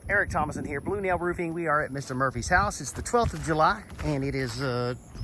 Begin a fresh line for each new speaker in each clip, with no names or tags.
Eric Thomason here, Blue Nail Roofing. We are at Mr. Murphy's house. It's the 12th of July, and it is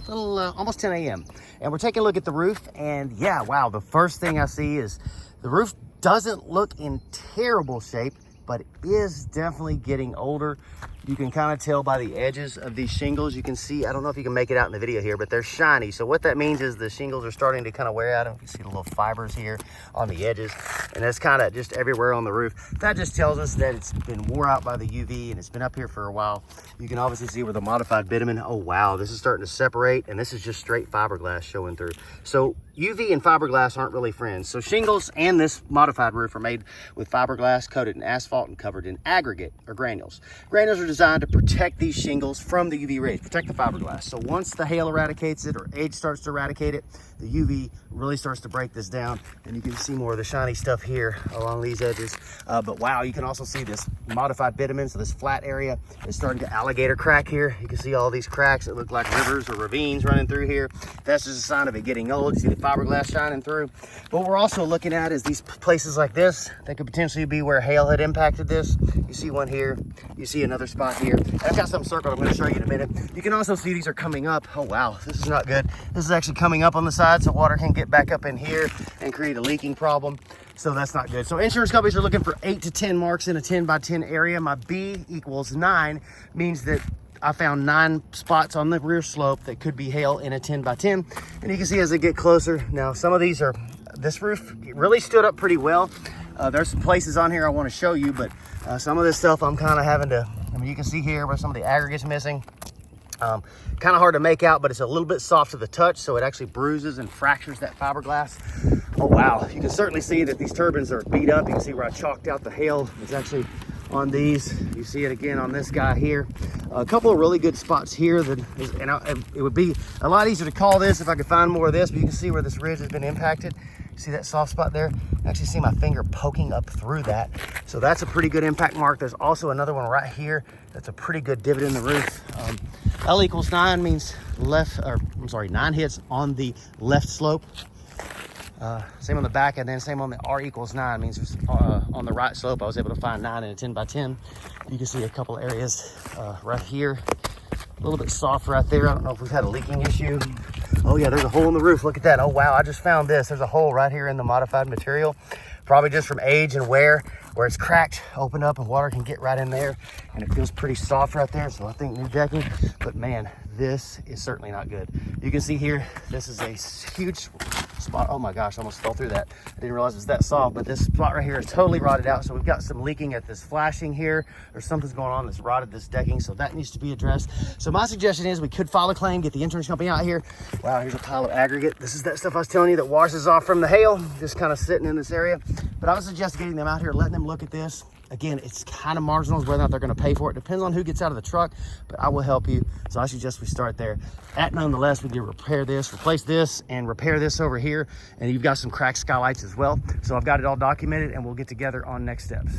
almost 10 a.m. And we're taking a look at the roof, and yeah, wow, the first thing I see is the roof doesn't look in terrible shape, but it is definitely getting older. You can kind of tell by the edges of these shingles. You can see, I don't know if you can make it out in the video here, but they're shiny. So what that means is the shingles are starting to kind of wear out. You can see the little fibers here on the edges, and that's kind of just everywhere on the roof. That just tells us that it's been wore out by the UV and it's been up here for a while. You can obviously see where the modified bitumen, oh wow, this is starting to separate, and this is just straight fiberglass showing through. So UV and fiberglass aren't really friends. So shingles and this modified roof are made with fiberglass coated in asphalt and covered in aggregate or granules. Granules are designed to protect these shingles from the UV rays, protect the fiberglass. So once the hail eradicates it or age starts to eradicate it, the UV really starts to break this down, and you can see more of the shiny stuff here along these edges. But wow, you can also see this modified bitumen, so this flat area is starting to alligator crack here. You can see all these cracks that look like rivers or ravines running through here. That's just a sign of it getting old. You see the fiberglass shining through. What we're also looking at is these places like this that could potentially be where hail had impacted this. You see one here, you see another spot here. And I've got some circled I'm going to show you in a minute. You can also see these are coming up. Oh wow, this is not good. This is actually coming up on the side, so water can get back up in here and create a leaking problem. So that's not good. So insurance companies are looking for 8 to 10 marks in a 10 by 10 area. My B equals 9 means that I found 9 spots on the rear slope that could be hail in a 10 by 10. And you can see as I get closer, now some of these are, this roof really stood up pretty well. There's some places on here I want to show you, but some of this stuff I'm kind of having to, I mean, you can see here where some of the aggregate's missing. Kind of hard to make out, but it's a little bit soft to the touch, so it actually bruises and fractures that fiberglass. Oh wow, you can certainly see that these turbines are beat up. You can see where I chalked out the hail. It's actually on these. You see it again on this guy here. A couple of really good spots here that is, and it would be a lot easier to call this if I could find more of this, but you can see where this ridge has been impacted. See that soft spot there? I actually see my finger poking up through that. So that's a pretty good impact mark. There's also another one right here. That's a pretty good divot in the roof. L equals 9 means 9 hits on the left slope. Same on the back, and then same on the R equals 9 means on the right slope I was able to find 9 in a 10 by 10. You can see a couple areas right here. A little bit soft right there. I don't know if we've had a leaking issue. Oh yeah, there's a hole in the roof. Look at that. Oh wow, I just found this. There's a hole right here in the modified material. Probably just from age and wear, where it's cracked, open up, and water can get right in there. And it feels pretty soft right there, so I think new decking. But man, this is certainly not good. You can see here, this is a huge spot. Oh my gosh, I almost fell through that. I didn't realize it was that soft, but this spot right here is totally rotted out. So we've got some leaking at this flashing here, or something's going on that's rotted this decking, so that needs to be addressed. So my suggestion is we could file a claim, get the insurance company out here. Wow, here's a pile of aggregate. This is that stuff I was telling you that washes off from the hail, just kind of sitting in this area. But I would suggest getting them out here, letting them look at this. Again, it's kind of marginal whether or not they're going to pay for it. Depends on who gets out of the truck, but I will help you. So I suggest we start there. Nonetheless, we can repair this, replace this, and repair this over here. And you've got some cracked skylights as well. So I've got it all documented, and we'll get together on next steps.